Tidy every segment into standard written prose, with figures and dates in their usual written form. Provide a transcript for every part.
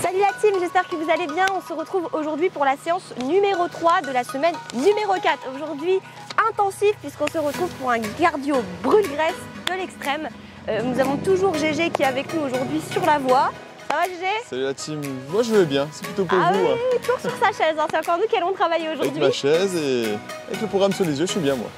Salut la team, j'espère que vous allez bien. On se retrouve aujourd'hui pour la séance numéro 3 de la semaine numéro 4. Aujourd'hui, intensif puisqu'on se retrouve pour un cardio brûle-graisse de l'extrême. Nous avons toujours GG qui est avec nous aujourd'hui sur la voie. Ça va GG? Salut la team, moi je vais bien, c'est plutôt pour vous. Oui, il court sur sa chaise, hein. C'est encore nous qui allons travailler aujourd'hui. Avec ma chaise et avec le programme sous les yeux, je suis bien moi.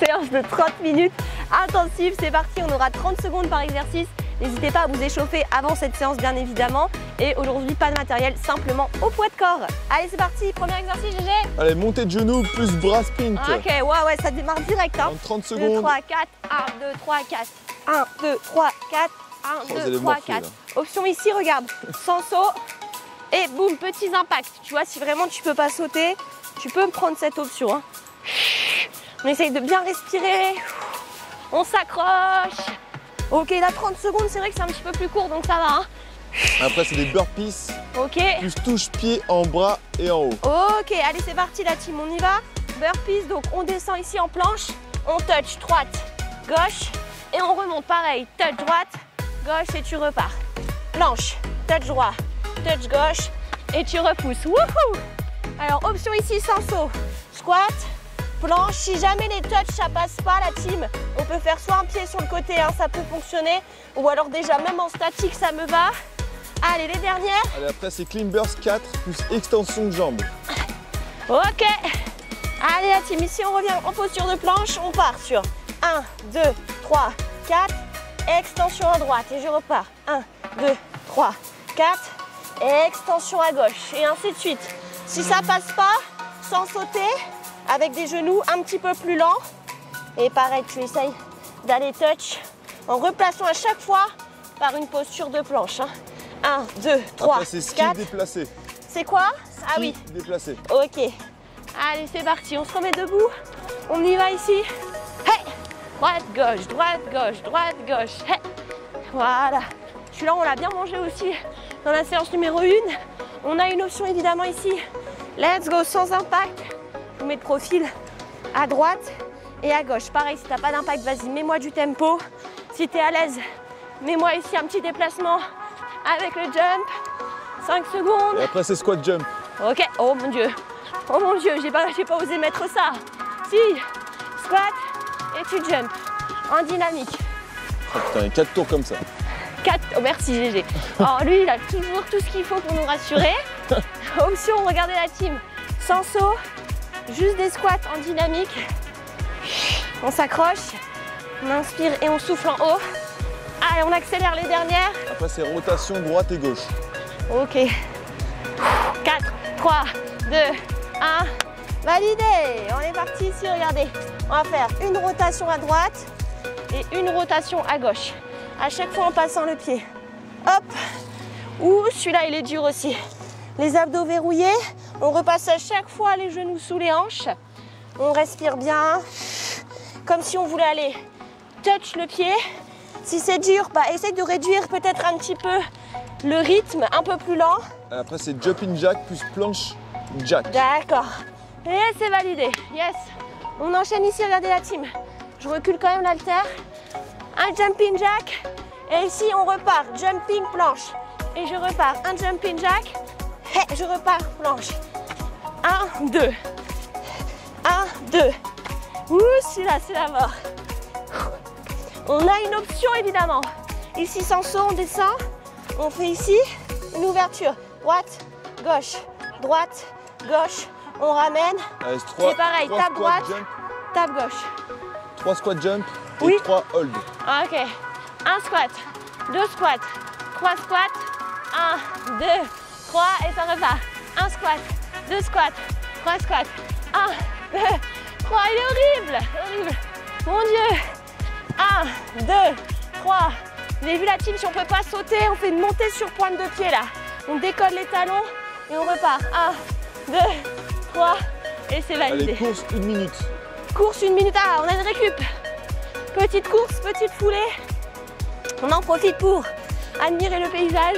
Séance de 30 minutes intensive, c'est parti, on aura 30 secondes par exercice. N'hésitez pas à vous échauffer avant cette séance bien évidemment. Et aujourd'hui, pas de matériel, simplement au poids de corps. Allez, c'est parti, premier exercice GG. Allez, montée de genoux plus bras sprint. Ok, ouais, ça démarre direct. Hein. En 30 secondes. 2, 3, 4, 1, 2, 3, 4. 1, 2, 3, 4. 1, 2, 3, 4. Option ici, regarde, sans saut. Et boum, petits impacts. Tu vois, si vraiment tu peux pas sauter, tu peux prendre cette option. Hein. On essaye de bien respirer. On s'accroche. Ok, là 30 secondes, c'est vrai que c'est un petit peu plus court, donc ça va. Hein. Après, c'est des burpees. Ok. Plus touche-pied en bras et en haut. Ok, allez, c'est parti la team, on y va. Burpees, donc on descend ici en planche. On touch droite, gauche. Et on remonte, pareil. Touch droite, gauche et tu repars. Planche, touch droit, touch gauche et tu repousses. Wouhou! Alors, option ici sans saut. Squat, planche. Si jamais les touches ça passe pas la team, on peut faire soit un pied sur le côté, hein, ça peut fonctionner, ou alors déjà même en statique ça me va. Allez, les dernières. Allez, après c'est clean burst 4 plus extension de jambes. Ok. Allez la team, ici on revient en posture de planche, on part sur 1, 2, 3, 4, extension à droite et je repars. 1, 2, 3, 4, extension à gauche et ainsi de suite. Si ça passe pas, sans sauter, avec des genoux un petit peu plus lents. Et pareil, tu essayes d'aller touch en replaçant à chaque fois par une posture de planche. 1, 2, 3, après, c'est ski 4. déplacé. C'est quoi? Ski Ah oui. déplacé. Ok. Allez, c'est parti. On se remet debout. On y va ici. Hey! Droite, gauche, droite, gauche, droite, gauche. Hey! Voilà. Celui-là, on l'a bien mangé aussi dans la séance numéro 1. On a une option évidemment ici. Let's go sans impact. Je vous mets de profil à droite et à gauche. Pareil, si tu n'as pas d'impact, vas-y, mets-moi du tempo. Si tu es à l'aise, mets-moi ici un petit déplacement avec le jump. 5 secondes. Et après, c'est squat jump. Ok, oh mon dieu, j'ai pas osé mettre ça. Si, squat et tu jump en dynamique. Oh, putain, 4 tours comme ça. 4, oh merci GG. Alors lui, il a toujours tout ce qu'il faut pour nous rassurer. Option, regardez la team, sans saut, juste des squats en dynamique. On s'accroche, on inspire et on souffle en haut. Allez, on accélère les dernières. Après, c'est rotation droite et gauche. Ok. 4, 3, 2, 1. Validé. On est parti ici, regardez. On va faire une rotation à droite et une rotation à gauche. À chaque fois en passant le pied. Hop. Ouh, celui-là, il est dur aussi. Les abdos verrouillés. On repasse à chaque fois les genoux sous les hanches. On respire bien. Comme si on voulait aller touch le pied. Si c'est dur, bah, essaye de réduire peut-être un petit peu le rythme, un peu plus lent. Après, c'est jumping jack plus planche jack. D'accord. Et c'est validé. Yes. On enchaîne ici, regardez la team. Je recule quand même l'haltère. Un jumping jack. Et ici, on repart. Jumping planche. Et je repars. Un jumping jack. Et je repars planche. 1, 2. 1, 2. Ouh, celui-là, c'est la mort. On a une option évidemment. Ici sans saut, on descend. On fait ici une ouverture. Droite, gauche, droite, gauche. On ramène. Allez, C'est pareil, tape droite, jump, tape gauche. 3 squat jump et Oui. 3 hold. Ok. Un squat, 2 squats, 3 squats. 1, 2, 3 et ça repart. Un squat, 2 squats, 3 squats. 1, 2, 3. Il est horrible, horrible. Mon Dieu. 1, 2, 3. Vous avez vu la team, si on ne peut pas sauter, on fait une montée sur pointe de pied là. On décolle les talons et on repart. 1, 2, 3 et c'est validé. Allez, course 1 minute. Course 1 minute. Ah, on a une récup. Petite course, petite foulée. On en profite pour admirer le paysage.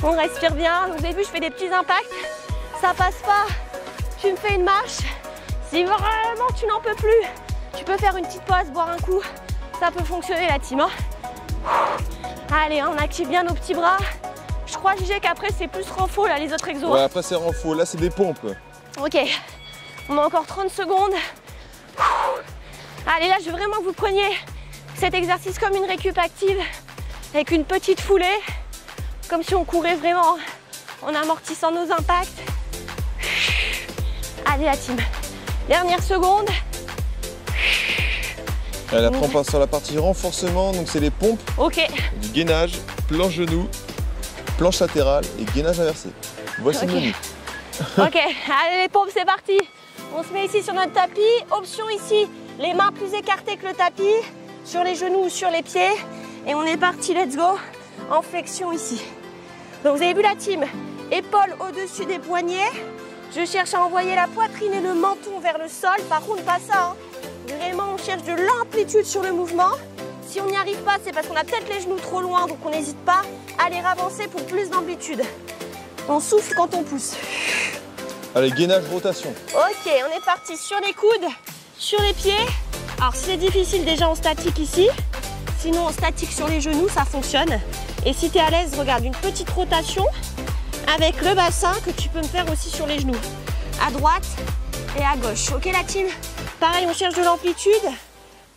On respire bien. Vous avez vu, je fais des petits impacts. Ça passe pas. Tu me fais une marche. Si vraiment tu n'en peux plus, tu peux faire une petite pause, boire un coup. Ça peut fonctionner la team. Hein. Allez, on active bien nos petits bras. Je crois, JG, qu'après, c'est plus renfort, là, les autres exos. Ouais, après c'est renfort. Là, c'est des pompes. Ok, on a encore 30 secondes. Allez, là, je veux vraiment que vous preniez cet exercice comme une récup active, avec une petite foulée, comme si on courait vraiment en amortissant nos impacts. Allez, la team. Dernière seconde. Allez, après, on passe sur la partie renforcement. Donc, c'est les pompes, Ok. du gainage, planche genou, planche latérale et gainage inversé. Voici le menu. Ok, allez les pompes, c'est parti. On se met ici sur notre tapis. Option ici, les mains plus écartées que le tapis, sur les genoux ou sur les pieds. Et on est parti, let's go, en flexion ici. Donc vous avez vu la team, épaules au-dessus des poignets. Je cherche à envoyer la poitrine et le menton vers le sol. Par contre, pas ça, hein. Vraiment, on cherche de l'amplitude sur le mouvement. Si on n'y arrive pas, c'est parce qu'on a peut-être les genoux trop loin, donc on n'hésite pas à les ravancer pour plus d'amplitude. On souffle quand on pousse. Allez, gainage, rotation. Ok, on est parti sur les coudes, sur les pieds. Alors si c'est difficile déjà en statique ici, sinon en statique sur les genoux, ça fonctionne. Et si tu es à l'aise, regarde, une petite rotation avec le bassin que tu peux me faire aussi sur les genoux. À droite et à gauche. Ok la team? Pareil, on cherche de l'amplitude.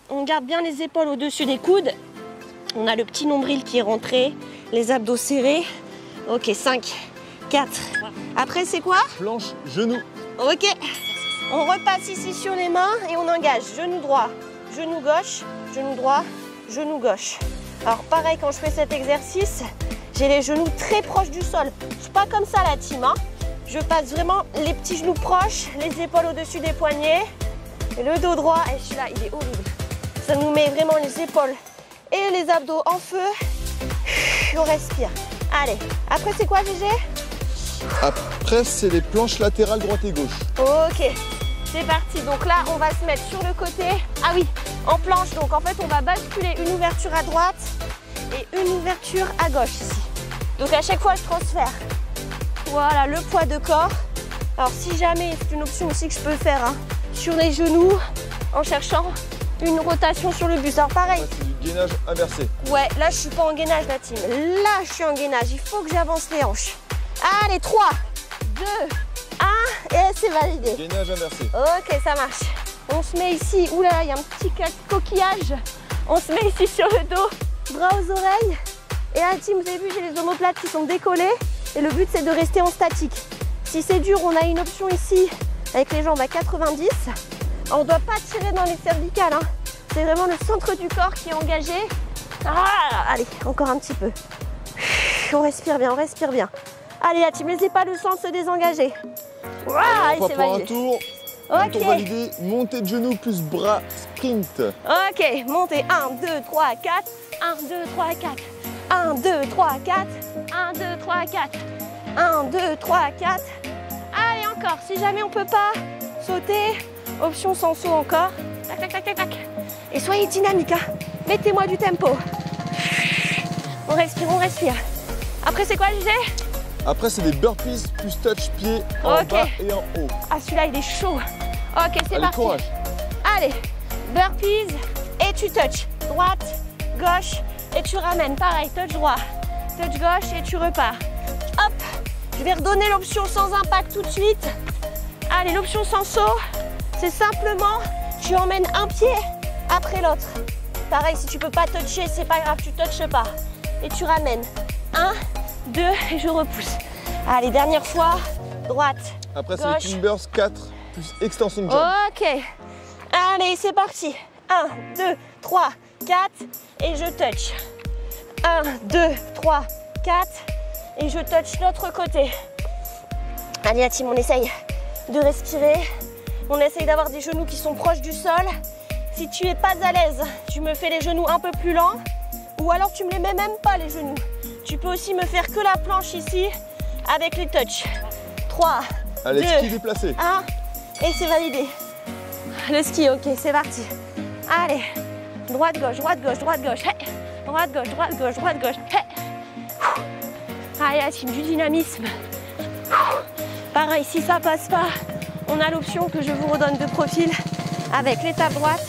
On garde bien les épaules au-dessus des coudes. On a le petit nombril qui est rentré, les abdos serrés. Ok, 5, 4. Après, c'est quoi? Planche, genou. Ok. On repasse ici sur les mains et on engage. Genou droit, genou gauche, genou droit, genou gauche. Alors pareil, quand je fais cet exercice, j'ai les genoux très proches du sol. Je suis pas comme ça la team, hein. Je passe vraiment les petits genoux proches, les épaules au-dessus des poignets, et le dos droit. Et celui-là, il est horrible. Ça nous met vraiment les épaules et les abdos en feu. On respire. Allez, après c'est quoi GG? Après, c'est les planches latérales droite et gauche. Ok, c'est parti. Donc là, on va se mettre sur le côté. Ah oui, en planche. Donc en fait, on va basculer une ouverture à droite et une ouverture à gauche ici. Donc à chaque fois, je transfère. Voilà, le poids de corps. Alors si jamais, c'est une option aussi que je peux faire, hein, sur les genoux, en cherchant une rotation sur le buste. Alors pareil. Ouais, c'est du gainage inversé. Ouais, là, je suis pas en gainage, la team. Là, je suis en gainage. Il faut que j'avance les hanches. Allez, 3, 2, 1, et c'est validé. Gainage inversé. Ok, ça marche. On se met ici, oula, il y a un petit coquillage. On se met ici sur le dos, bras aux oreilles. Et là, team, vous avez vu, j'ai les omoplates qui sont décollées. Et le but, c'est de rester en statique. Si c'est dur, on a une option ici, avec les jambes à 90. On ne doit pas tirer dans les cervicales, hein. C'est vraiment le centre du corps qui est engagé. Ah, allez, encore un petit peu. On respire bien, on respire bien. Allez la team, n'hésitez pas le sang se désengager. Allez, on va c'est pour un validé. tour. Un tour validé, montée de genoux plus bras, sprint. Ok, montez. 1, 2, 3, 4. 1, 2, 3, 4. 1, 2, 3, 4. 1, 2, 3, 4. 1, 2, 3, 4. Allez, encore. Si jamais on ne peut pas sauter, option sans saut encore. Tac, tac, tac, tac, tac. Et soyez dynamique, hein. Mettez-moi du tempo. On respire, on respire. Après, c'est quoi, JG? Après, c'est des burpees plus touch pied en bas et en haut. Ah, celui-là, il est chaud. Ok, c'est Allez, parti. courage. Allez, burpees et tu touches. Droite, gauche et tu ramènes. Pareil, touch droit, touch gauche et tu repars. Hop, je vais redonner l'option sans impact tout de suite. Allez, l'option sans saut, c'est simplement, tu emmènes un pied après l'autre. Pareil, si tu peux pas toucher, c'est pas grave, tu touches pas. Et tu ramènes. 1, 2 et je repousse. Allez, dernière fois, droite. Après, c'est les timbers 4 plus extension de jambe. Ok. Allez, c'est parti. 1, 2, 3, 4 et je touch. 1, 2, 3, 4 et je touch l'autre côté. Allez, la team, on essaye de respirer. On essaye d'avoir des genoux qui sont proches du sol. Si tu n'es pas à l'aise, tu me fais les genoux un peu plus lents ou alors tu me les mets même pas les genoux. Tu peux aussi me faire que la planche ici avec les touches. 3, Allez, 2, ski déplacé. 1 et c'est validé. Le ski, ok, c'est parti. Allez, droite, gauche, droite, gauche, droite, gauche. Hey. Droite, gauche, droite, gauche, droite, gauche. Hey. Allez, la team, du dynamisme. Pareil, si ça passe pas, on a l'option que je vous redonne de profil avec l'étape droite,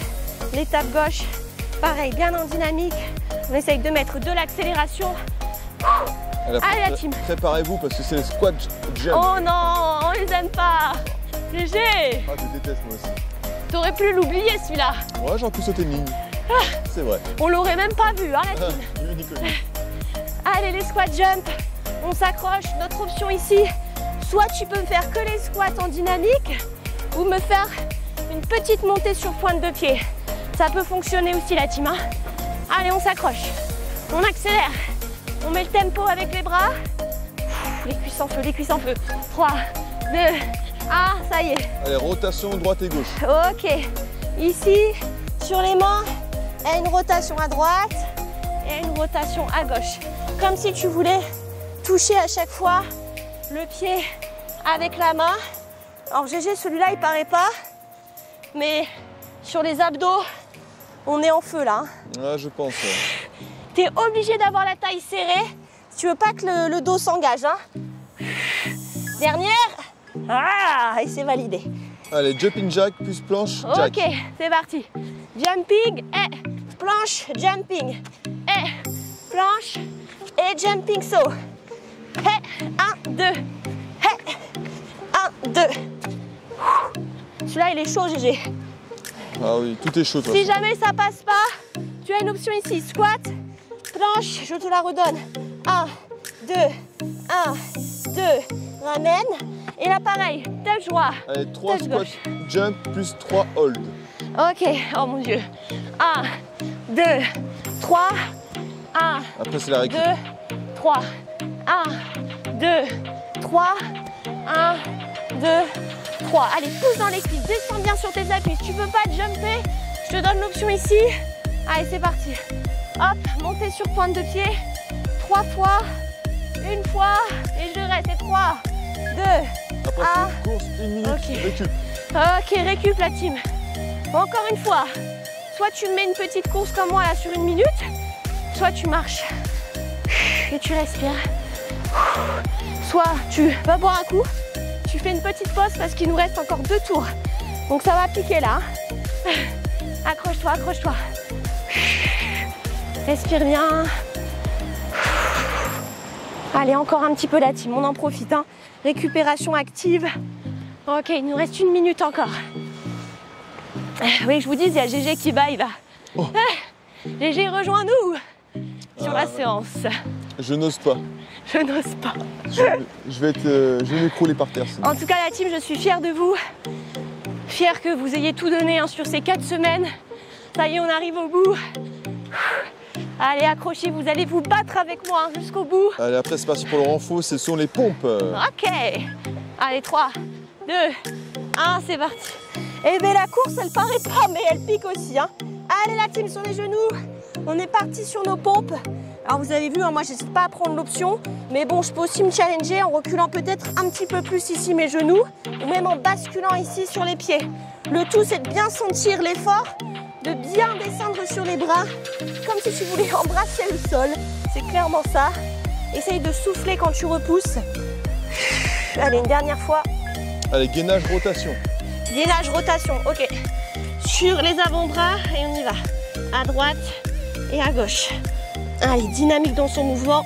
l'étape gauche. Pareil, bien en dynamique. On essaye de mettre de l'accélération. Allez la team. Préparez-vous parce que c'est le squat jump. Oh non, on les aime pas. GG. Ah, je déteste moi aussi. T'aurais pu l'oublier celui-là. Ouais, j'aurais pu sauter une ligne. C'est vrai. On l'aurait même pas vu, hein, la team. Allez, les squat jump. On s'accroche. Notre option ici, soit tu peux me faire que les squats en dynamique ou me faire une petite montée sur pointe de pied. Ça peut fonctionner aussi la team. Hein. Allez, on s'accroche. On accélère. On met le tempo avec les bras. Les cuisses en feu, les cuisses en feu. 3, 2, 1, ça y est. Allez, rotation droite et gauche. Ok. Ici, sur les mains, il y a une rotation à droite et une rotation à gauche. Comme si tu voulais toucher à chaque fois le pied avec la main. Alors GG, celui-là, il paraît pas. Mais sur les abdos, on est en feu là. Hein. Ouais, je pense. Tu es obligé d'avoir la taille serrée si tu veux pas que le dos s'engage. Hein. Dernière. Ah, et c'est validé. Allez, jumping jack plus planche jack. Ok, c'est parti. Jumping et planche, jumping et planche et jumping saut. Et 1, 2. Et 1, 2. Celui-là, il est chaud, GG. Ah oui, tout est chaud. Toi. Si jamais ça passe pas, tu as une option ici. Squat, planche, je te la redonne. 1, 2, 1, 2. Ramène. Et là, pareil, touch droit. Allez, 3 touch squats gauche. jump plus 3 hold. Ok, oh mon Dieu. 1, 2, 3. 1, Après, c'est la récup. 2, 3. 1, 2, 3. 1, 2, 3. Allez, pousse dans les cuisses. Descends bien sur tes appuis. Si tu veux pas jumper, je te donne l'option ici. Allez, c'est parti. Hop, montez sur pointe de pied. 3 fois. Une fois. Et je reste. Et 3, 2, Après, 1. c'est une course, 1 minute, Ok. récup. Ok, récup la team. Encore une fois. Soit tu mets une petite course comme moi là sur 1 minute, soit tu marches et tu respires. Soit tu vas boire un coup, tu fais une petite pause parce qu'il nous reste encore 2 tours. Donc ça va piquer là. Accroche-toi, accroche-toi. Respire bien. Allez, encore un petit peu la team, on en profite. Hein. Récupération active. Ok, il nous reste 1 minute encore. Oui, je vous dis, il y a GG qui baille là. Oh. GG, rejoins-nous sur la séance. Je n'ose pas. Je n'ose pas. Je vais m'écrouler par terre. Sinon. En tout cas, la team, je suis fière de vous. Fière que vous ayez tout donné hein, sur ces 4 semaines. Ça y est, on arrive au bout. Allez, accrochez, vous allez vous battre avec moi hein, jusqu'au bout. Allez, après, c'est parti pour le renfort. Ce sont les pompes. Ok. Allez, 3, 2, 1, c'est parti. Eh bien, la course, elle paraît pas, mais elle pique aussi. Hein. Allez, la team, sur les genoux. On est parti sur nos pompes. Alors, vous avez vu, hein, moi, je n'hésite pas à prendre l'option. Mais bon, je peux aussi me challenger en reculant peut-être un petit peu plus ici mes genoux. Ou même en basculant ici sur les pieds. Le tout, c'est de bien sentir l'effort, de bien descendre sur les bras. Comme si tu voulais embrasser le sol. C'est clairement ça. Essaye de souffler quand tu repousses. Allez, une dernière fois. Allez, gainage, rotation. Gainage, rotation, ok. Sur les avant-bras et on y va. À droite et à gauche. Allez, dynamique dans son mouvement.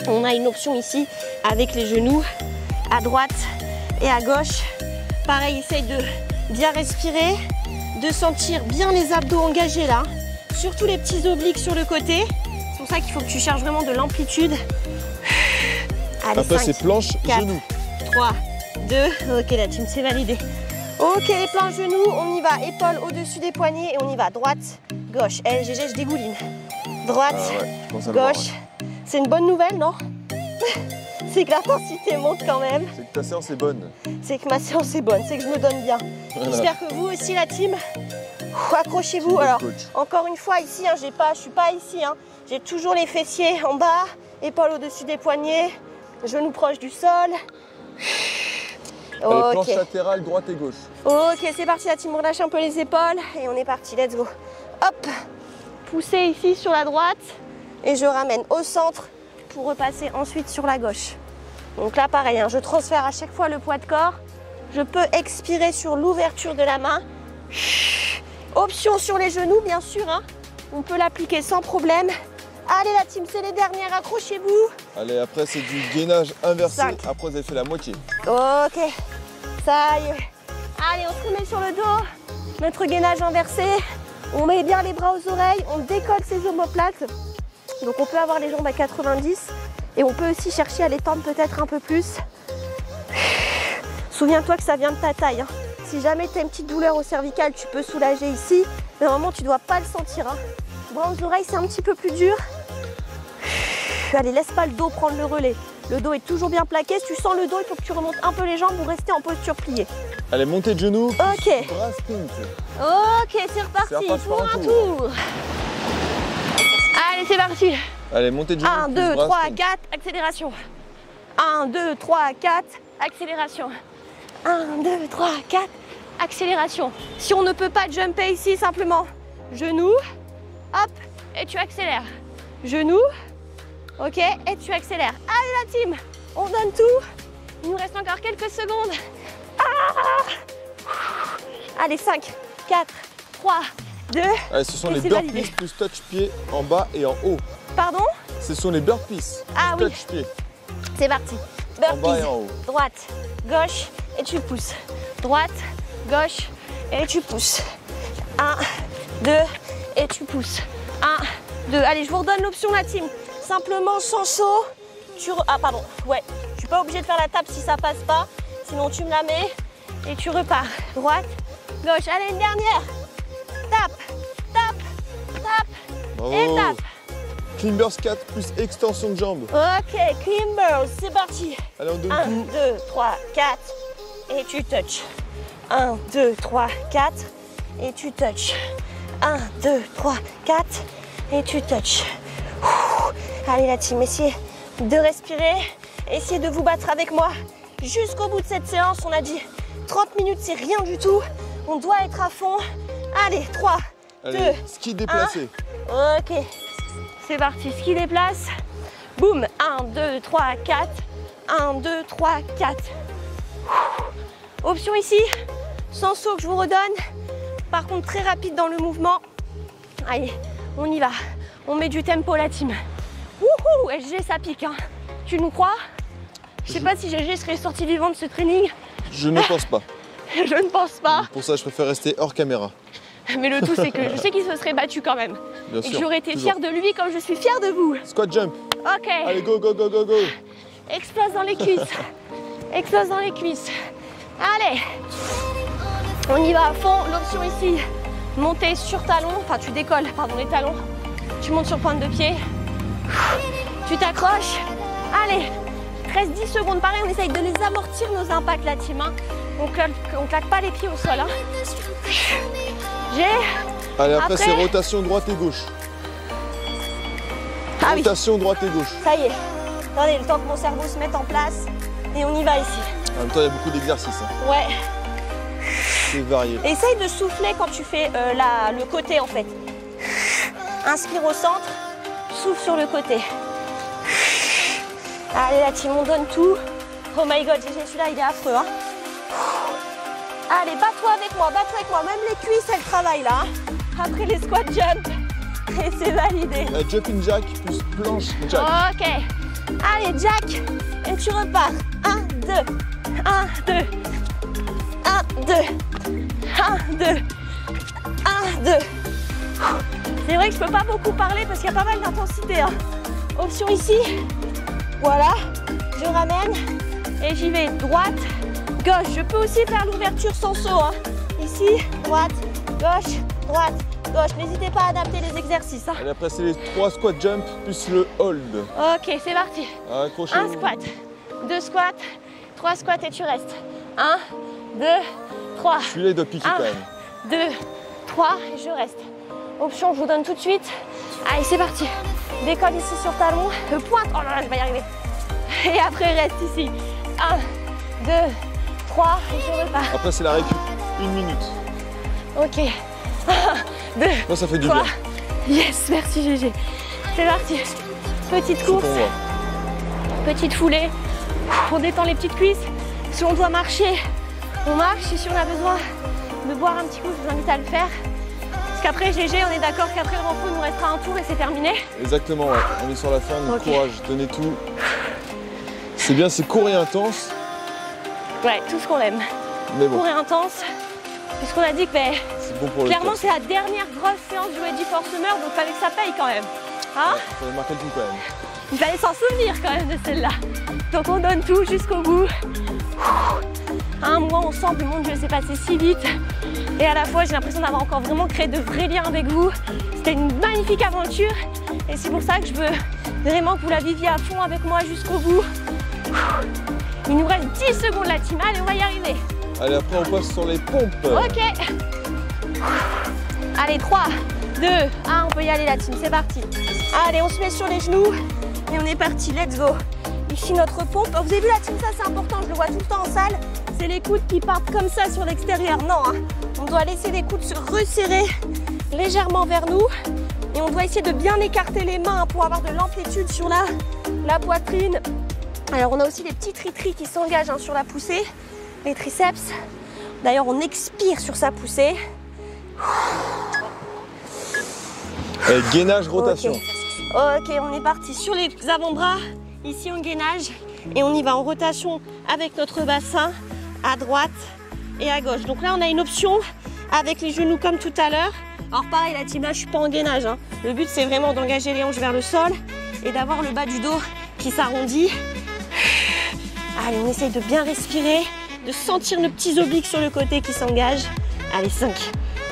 On a une option ici avec les genoux. À droite et à gauche. Pareil, essaye de bien respirer. De sentir bien les abdos engagés là. Surtout les petits obliques sur le côté. C'est pour ça qu'il faut que tu cherches vraiment de l'amplitude. Allez, Après, 5, c'est planche, 4, genoux. 3, 2, ok la team, c'est validé. Ok, les planches genoux, on y va, épaules au-dessus des poignets et on y va, droite, gauche. Eh, GG, je dégouline. Droite, Ah ouais, je pense à le voir, gauche. C'est une bonne nouvelle, non? C'est que l'intensité monte quand même. C'est que ta séance est bonne. C'est que ma séance est bonne, c'est que je me donne bien. Voilà. J'espère que vous aussi, la team. Accrochez-vous. Alors, coach. encore une fois, ici, hein, je suis pas ici. Hein. J'ai toujours les fessiers en bas, épaules au-dessus des poignets, genoux proches du sol. Allez, planche Ok. latérale, droite et gauche. Ok, c'est parti, la team. On relâche un peu les épaules et on est parti. Let's go. Hop. Poussez ici sur la droite et je ramène au centre pour repasser ensuite sur la gauche. Donc là, pareil, hein, je transfère à chaque fois le poids de corps. Je peux expirer sur l'ouverture de la main. Option sur les genoux, bien sûr. Hein. On peut l'appliquer sans problème. Allez la team, c'est les dernières, accrochez-vous. Allez, après c'est du gainage inversé. 5. Après vous avez fait la moitié. Ok, ça y est. Allez, on se remet sur le dos. Notre gainage inversé. On met bien les bras aux oreilles, on décolle ses omoplates. Donc on peut avoir les jambes à 90 et on peut aussi chercher à les tendre peut-être un peu plus. Souviens-toi que ça vient de ta taille. Hein. Si jamais tu as une petite douleur au cervical, tu peux soulager ici. Mais normalement, tu ne dois pas le sentir. Hein. Bras aux oreilles, c'est un petit peu plus dur. Allez, laisse pas le dos prendre le relais. Le dos est toujours bien plaqué. Si tu sens le dos, il faut que tu remontes un peu les jambes pour rester en posture pliée. Allez, montez de genoux. Ok. Bras sprint. Ok, c'est reparti pour un tour. Allez, c'est parti. Allez, montez de genoux. 1, 2, 3, 4, accélération. 1, 2, 3, 4, accélération. 1, 2, 3, 4, accélération. Si on ne peut pas jumper ici, simplement genou, hop, et tu accélères. Genou, ok, et tu accélères. Allez la team, on donne tout. Il nous reste encore quelques secondes. Allez, 5, 4, 3, 2. Allez, ce sont les burpees plus touch pied en bas et en haut. Pardon? Ce sont les burpees plus touch pied. C'est parti. En bas et en haut. Droite, gauche, et tu pousses. Droite, gauche, et tu pousses. 1, 2, et tu pousses. 1, 2. Allez, je vous redonne l'option la team. Simplement sans saut. Ah pardon, ouais. Je suis pas obligée de faire la tape si ça passe pas. Sinon tu me la mets et tu repars. Droite, gauche. Allez, une dernière. Tape, tape, tape. Bravo. Et tape. Climbers 4 plus extension de jambes. Ok, Climbers, c'est parti. Allez, on donne 1, tout. 2, 3, 4 et tu touches. 1, 2, 3, 4 et tu touches. 1, 2, 3, 4 et tu touches. Allez la team, essayez de respirer. Essayez de vous battre avec moi jusqu'au bout de cette séance. On a dit 30 minutes, c'est rien du tout. On doit être à fond. Allez, 3, Allez, 2, ski déplacé. 1. Ok, c'est parti, ski déplace. Boum, 1, 2, 3, 4. 1, 2, 3, 4. Option ici, sans saut que je vous redonne. Par contre, très rapide dans le mouvement. Allez, on y va. On met du tempo la team. Wouhou, SG, ça pique. Hein. Tu nous crois? Je sais pas si GG serait sorti vivant de ce training. Je ne pense pas. Je ne pense pas. Pour ça, je préfère rester hors caméra. Mais le tout, c'est que je sais qu'il se serait battu quand même. Bien et sûr, que j'aurais été toujours. fière de lui comme je suis fière de vous. Squat jump. Ok. Allez, go, go, go, go, go. Explose dans les cuisses. Explose dans les cuisses. Allez. On y va à fond. L'option ici, monter sur talon. Enfin, tu décolles, pardon, les talons. Tu montes sur pointe de pied. Tu t'accroches. Allez. 13-10 secondes. Pareil, on essaye de les amortir nos impacts, la team. Hein. On claque pas les pieds au sol. Hein. Allez, après c'est rotation droite et gauche. Ah rotation droite et gauche. Ça y est. Attendez, le temps que mon cerveau se mette en place. Et on y va ici. En même temps, il y a beaucoup d'exercices. Hein. Ouais. C'est varié. Essaye de souffler quand tu fais le côté en fait. Inspire au centre, souffle sur le côté. Allez la team, on donne tout. Oh my god, celui-là il est affreux. Hein. Allez, bats-toi avec moi, même les cuisses elles travaillent là. Hein. Après les squat jump. Et c'est validé. Jumping jack plus planche jack. Ok. Allez, jack. Et tu repars. 1, 2. 1, 2. 1, 2. 1, 2. 1, 2. C'est vrai que je peux pas beaucoup parler parce qu'il y a pas mal d'intensité. Hein. Option ici. Voilà. Je ramène. Et j'y vais. Droite, gauche. Je peux aussi faire l'ouverture sans saut. Hein. Ici, droite, gauche, droite, gauche. N'hésitez pas à adapter les exercices. Hein. Et après, c'est les 3 squat jump plus le hold. Ok, c'est parti. Accrochez-vous. 1 squat, 2 squats, 3 squats et tu restes. 1, 2, 3. Celui-là, il doit piquer quand même. 2, 3 et je reste. Option, je vous donne tout de suite. Allez, c'est parti. Décolle ici sur talon. Pointe. Oh là là, je vais y arriver. Et après, reste ici. 1, 2, 3 et je repars. Après, c'est la récup. 1 minute. Ok. 1, 2, Moi, ça fait du 3. bien. Yes, merci GG. C'est parti. Petite course. Petite foulée. On détend les petites cuisses. Si on doit marcher, on marche. Et si on a besoin de boire un petit coup, je vous invite à le faire. Parce qu'après GG, on est d'accord qu'après le repos, il nous restera un tour et c'est terminé. Exactement, ouais. On est sur la fin, donc Ok. courage, tenez tout. C'est bien, c'est court et intense, Ouais, tout ce qu'on aime. mais bon, Court et intense. Puisqu'on a dit que ben, c'est bon pour le clairement, test. c'est la dernière grosse séance du Ready for Summer, donc fallait que ça paye quand même. Hein? Il fallait marquer le coup quand même. Il fallait s'en souvenir quand même de celle-là. Donc on donne tout jusqu'au bout. À un moment, on sent que mon Dieu, c'est passé si vite. Et à la fois, j'ai l'impression d'avoir encore vraiment créé de vrais liens avec vous. C'était une magnifique aventure. Et c'est pour ça que je veux vraiment que vous la viviez à fond avec moi jusqu'au bout. Il nous reste 10 secondes la team. Allez, on va y arriver. Allez, après on passe sur les pompes. Ok. Allez, 3, 2, 1, on peut y aller la team, c'est parti. Allez, on se met sur les genoux et on est parti, let's go. Ici notre pompe. Oh, vous avez vu la team, ça c'est important, je le vois tout le temps en salle. C'est les coudes qui partent comme ça sur l'extérieur. Non, hein. On doit laisser les coudes se resserrer légèrement vers nous. Et on doit essayer de bien écarter les mains pour avoir de l'amplitude sur la poitrine. Alors on a aussi des petits tri-tri qui s'engagent hein, sur la poussée, les triceps. D'ailleurs on expire sur sa poussée. Allez, gainage, rotation. Ok, on est parti sur les avant-bras. Ici on gainage et on y va en rotation avec notre bassin à droite et à gauche. Donc là on a une option avec les genoux comme tout à l'heure. Alors pareil la team, là je suis pas en gainage. Hein. Le but c'est vraiment d'engager les hanches vers le sol et d'avoir le bas du dos qui s'arrondit. Allez, on essaye de bien respirer, de sentir nos petits obliques sur le côté qui s'engagent. Allez, 5,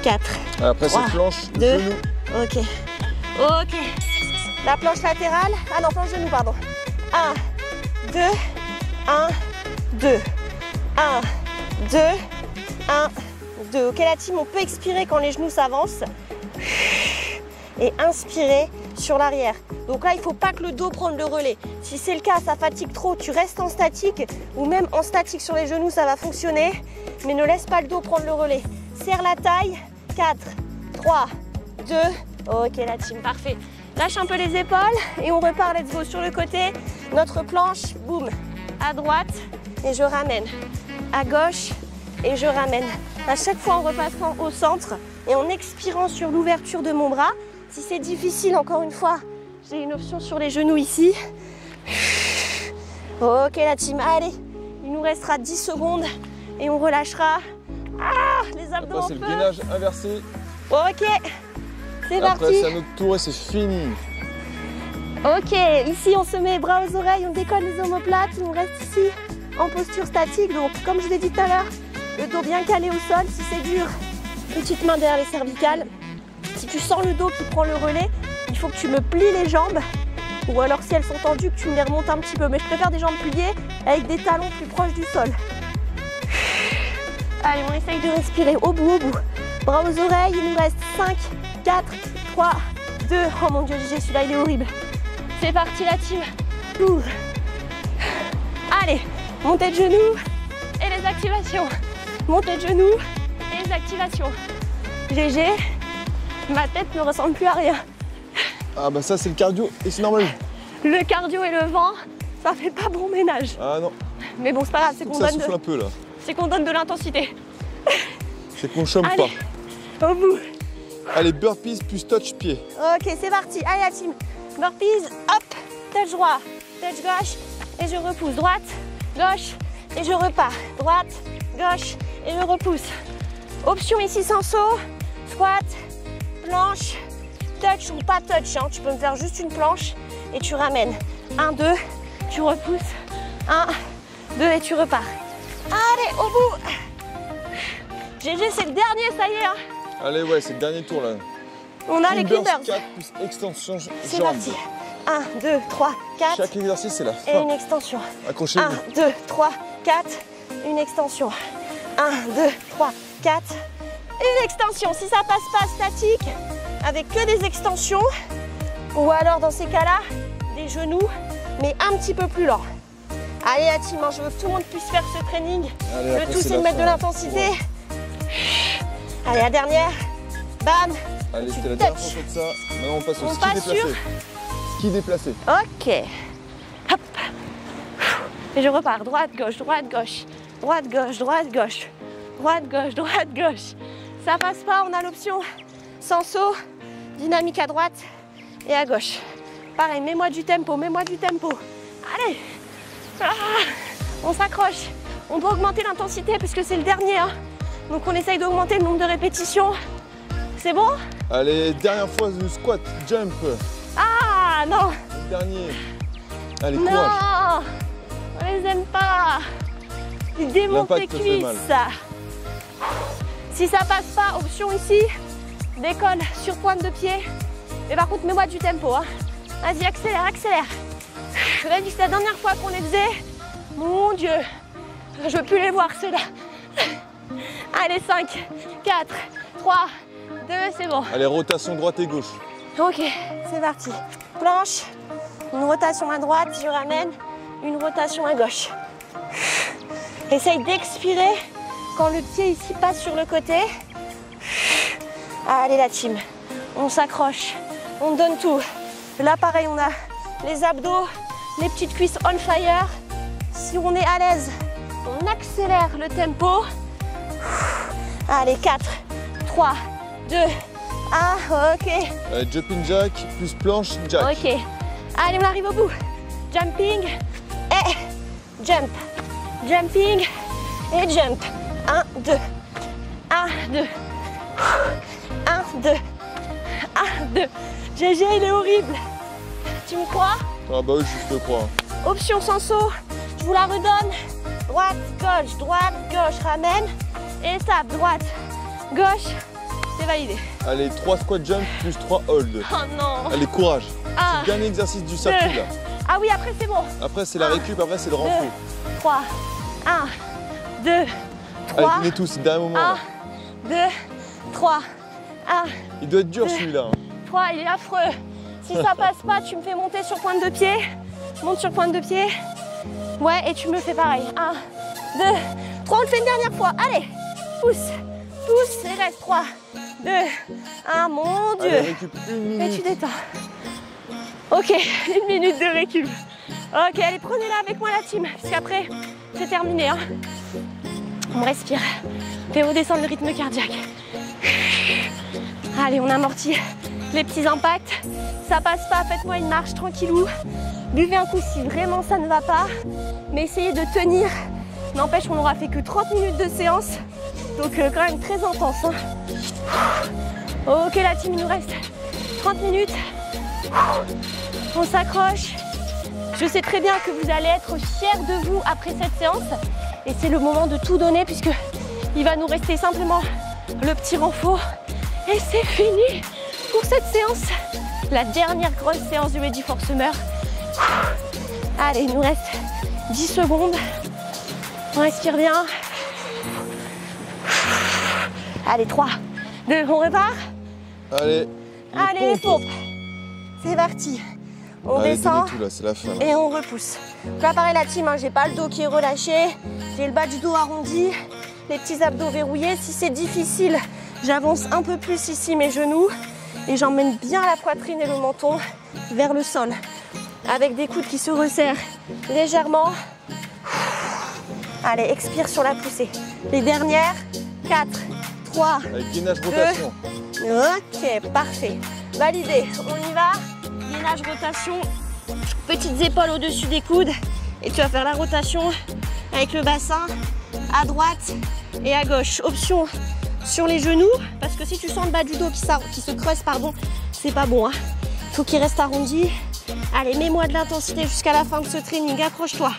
4, Après 3, cette planche, 2, genou. ok. Ok. La planche latérale. Ah non, planche genou, pardon. 1, 2, 1, 2. 1, 2, 1, 2. Ok, la team, on peut expirer quand les genoux s'avancent. Et inspirer sur l'arrière. Donc là, il ne faut pas que le dos prenne le relais. Si c'est le cas, ça fatigue trop, tu restes en statique ou même en statique sur les genoux, ça va fonctionner. Mais ne laisse pas le dos prendre le relais. Serre la taille. 4, 3, 2. Ok, la team, parfait. Lâche un peu les épaules et on repart, let's go sur le côté. Notre planche, boum, à droite et je ramène. À gauche et je ramène. À chaque fois en repassant au centre et en expirant sur l'ouverture de mon bras. Si c'est difficile, encore une fois, j'ai une option sur les genoux ici. Ok la team, allez, il nous restera 10 secondes et on relâchera. Ah, les abdos Après en c'est le feu. gainage inversé. Ok, c'est Après parti. c'est un autre tour et c'est fini. Ok, ici on se met bras aux oreilles, on décolle les omoplates, on reste ici en posture statique. Donc comme je vous l'ai dit tout à l'heure, le dos bien calé au sol. Si c'est dur, petite main derrière les cervicales. Si tu sens le dos qui prend le relais, il faut que tu me plies les jambes. Ou alors si elles sont tendues, que tu me les remontes un petit peu. Mais je préfère des jambes pliées avec des talons plus proches du sol. Allez, on essaye de respirer au bout, au bout. Bras aux oreilles, il nous reste 5, 4, 3, 2. Oh mon Dieu, celui-là il est horrible. C'est parti la team. Ouh. Allez, montée de genoux et les activations. Montée de genoux et les activations. GG, ma tête ne ressemble plus à rien. Ah bah ça c'est le cardio et c'est normal. Le cardio et le vent, ça fait pas bon ménage. Ah non, Mais bon, c'est pas grave, c'est faut qu'on que ça donne, souffle un peu là. de l'intensité. C'est qu'on chôme Allez, pas. au bout. Allez, burpees plus touch pied. Ok, c'est parti. Allez la team. Burpees, hop, touch droit, touch gauche et je repousse. Droite, gauche et je repars. Droite, gauche et je repousse. Option ici sans saut, squat, planche, touch ou pas touch. Hein. Tu peux me faire juste une planche et tu ramènes. 1, 2, tu repousses. 1, 2 et tu repars. Allez, au bout. GG, c'est le dernier, ça y est. Hein. Allez, ouais, c'est le dernier tour là. On a les Clean clean burst bursts. 4 plus extension C'est jambes. parti. 1, 2, 3, 4. Chaque exercice c'est la Et fin. une extension. Accrochez-vous. 1, 2, 3, 4. Une extension. 1, 2, 3, 4. Une extension. Si ça passe pas statique, avec que des extensions, ou alors dans ces cas-là, des genoux, mais un petit peu plus lent. Allez la team, je veux que tout le monde puisse faire ce training. Allez, Le après, tout c'est de la mettre de fin. l'intensité. Ouais. Allez, la dernière. Bam. Allez, Tu c'était la dernière touches. fois de ça. Maintenant on passe au On ski passe déplacé. sur- Ski déplacé. Ok. Hop. Et je repars. Droite, gauche, droite, gauche. Droite, gauche, droite, gauche. Droite, gauche, droite, gauche. Ça passe pas, on a l'option sans saut, dynamique à droite et à gauche. Pareil, mets-moi du tempo, mets-moi du tempo. Allez, on s'accroche. On peut augmenter l'intensité parce que c'est le dernier. Hein. Donc on essaye d'augmenter le nombre de répétitions. C'est bon? Allez, dernière fois le squat, jump. Ah non. Le dernier. Allez, non, courage. on les aime pas. Ils démontent les cuisses. Si ça passe pas, option ici, décolle sur pointe de pied. Mais par contre, mets-moi du tempo. Hein. Vas-y, accélère, accélère. Vas-y, c'est la dernière fois qu'on les faisait. Mon Dieu, je veux plus les voir ceux-là. Allez, 5, 4, 3, 2, c'est bon. Allez, rotation droite et gauche. Ok, c'est parti. Planche, une rotation à droite, je ramène, une rotation à gauche. Essaye d'expirer quand le pied ici passe sur le côté. Allez la team, on s'accroche, on donne tout. Là pareil, on a les abdos, les petites cuisses on fire. Si on est à l'aise, on accélère le tempo. Allez, 4, 3, 2, 1, ok. Jumping jack plus planche jack. Ok. Allez, on arrive au bout. Jumping et jump. Jumping et jump. 1, 2. 1, 2. 1, 2. 1, 2. GG, il est horrible. Tu me crois? Ah bah oui, je te crois. Option sans saut, je vous la redonne. Droite, gauche, ramène. Et tape, droite, gauche. C'est validé. Allez, 3 squat jump plus 3 hold. Oh non. Allez, courage. Ah, C'est le dernier exercice du circuit là. Ah oui, après c'est bon. Après c'est la récup, après c'est le renfort. 3, 1, 2, 3. Allez, tenez tous, c'est le dernier moment. 1, Là. 2, 3, 1, Il doit être dur 2, celui-là. 3, il est affreux. Si ça passe pas, tu me fais monter sur pointe de pied. Monte sur pointe de pied. Ouais, et tu me fais pareil. 1, 2, 3, on le fait une dernière fois. Allez, pousse, pousse, et reste. 3, 2, 1, mon Dieu. Allez, récup 1 Et minute. tu détends. Ok, 1 minute de récup. Ok, allez, prenez-la avec moi la team, parce qu'après, c'est terminé. Hein. On respire. Fais-vous descendre le rythme cardiaque. Allez, on amortit les petits impacts. Ça passe pas, faites-moi une marche tranquillou. Buvez un coup si vraiment ça ne va pas. Mais essayez de tenir. N'empêche qu'on n'aura fait que 30 minutes de séance. Donc quand même très intense. Hein. Ok la team, il nous reste 30 minutes. On s'accroche. Je sais très bien que vous allez être fiers de vous après cette séance. Et c'est le moment de tout donner puisque il va nous rester simplement le petit renfort. Et c'est fini pour cette séance. La dernière grosse séance du Ready for Summer. Allez, il nous reste 10 secondes. On respire bien. Allez, 3, 2, on repart. Allez. Allez, les pompes. C'est parti. On Allez, descend donnez tout là, c'est la fin. et on repousse. Donc là, pareil, la team, hein, j'ai pas le dos qui est relâché. J'ai le bas du dos arrondi. Les petits abdos verrouillés. Si c'est difficile, j'avance un peu plus ici mes genoux. Et j'emmène bien la poitrine et le menton vers le sol. Avec des coudes qui se resserrent légèrement. Allez, expire sur la poussée. Les dernières. 4, 3, Avec gainage rotation. ok, parfait. Validé, on y va. Gainage, rotation. Petites épaules au-dessus des coudes. Et tu vas faire la rotation avec le bassin à droite et à gauche. Option sur les genoux, parce que si tu sens le bas du dos qui se creuse, pardon, c'est pas bon. Hein. Faut qu'il reste arrondi. Allez, mets-moi de l'intensité jusqu'à la fin de ce training. Accroche-toi.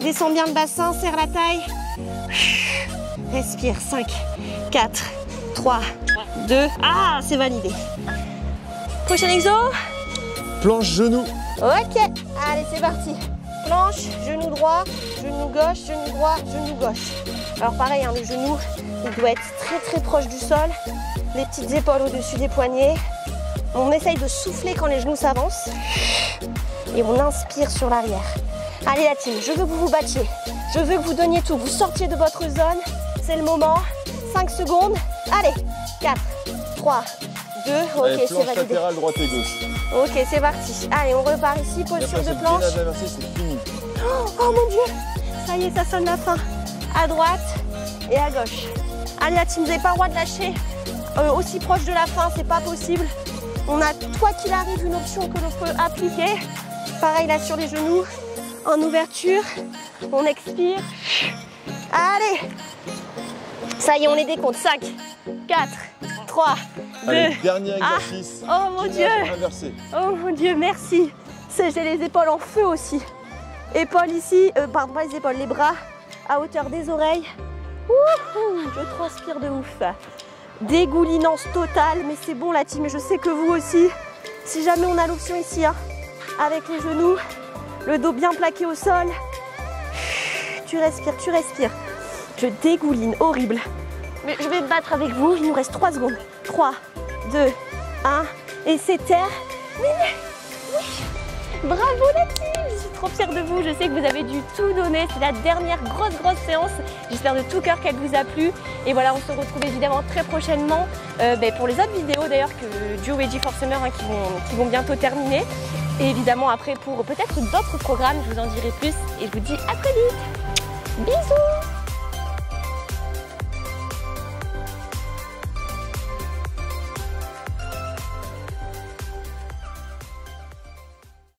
Descends bien le bassin, serre la taille. Respire. 5, 4, 3, 2. Ah, c'est validé. Prochain exo. Planche genou. Ok. Allez, c'est parti. Planche, genou droit, genou gauche, genou droit, genou gauche. Alors pareil, hein, le genou, il doit être très très proche du sol. Les petites épaules au-dessus des poignets. On essaye de souffler quand les genoux s'avancent. Et on inspire sur l'arrière. Allez la team, je veux que vous vous battiez. Je veux que vous donniez tout. Vous sortiez de votre zone. C'est le moment. 5 secondes. Allez, 4, 3, 2. Ok, Allez, c'est planche validé. latérale, droite et gauche. Ok, c'est parti. Allez, on repart ici. Et Posture après, de c'est le planche. gainage inversé, c'est fini. Oh mon Dieu. Ça y est, ça sonne la fin. À droite et à gauche. Allez la team, vous n'avez pas le droit de lâcher aussi proche de la fin, c'est pas possible. On a, quoi qu'il arrive, une option que l'on peut appliquer. Pareil là sur les genoux, en ouverture. On expire. Allez. Ça y est, on les décompte. 5, 4, 3, 2, Allez, dernier exercice. Oh mon Dieu. Inversé. Oh mon Dieu, merci. J'ai les épaules en feu aussi. Épaules ici, pardon, pas les épaules, les bras à hauteur des oreilles. Ouhou, je transpire de ouf. Dégoulinance totale, mais c'est bon la team, je sais que vous aussi. Si jamais on a l'option ici, hein, avec les genoux, le dos bien plaqué au sol. Tu respires, tu respires. Je dégouline, horrible. Mais je vais me battre avec vous, il nous reste 3 secondes. 3, 2, 1, et c'est terminé. Oui. Bravo la team, je suis trop fière de vous, je sais que vous avez dû tout donner, c'est la dernière grosse séance, j'espère de tout cœur qu'elle vous a plu. Et voilà, on se retrouve évidemment très prochainement pour les autres vidéos d'ailleurs que Duo et GeForce Summer hein, qui vont bientôt terminer. Et évidemment après pour peut-être d'autres programmes, je vous en dirai plus et je vous dis à très vite. Bisous.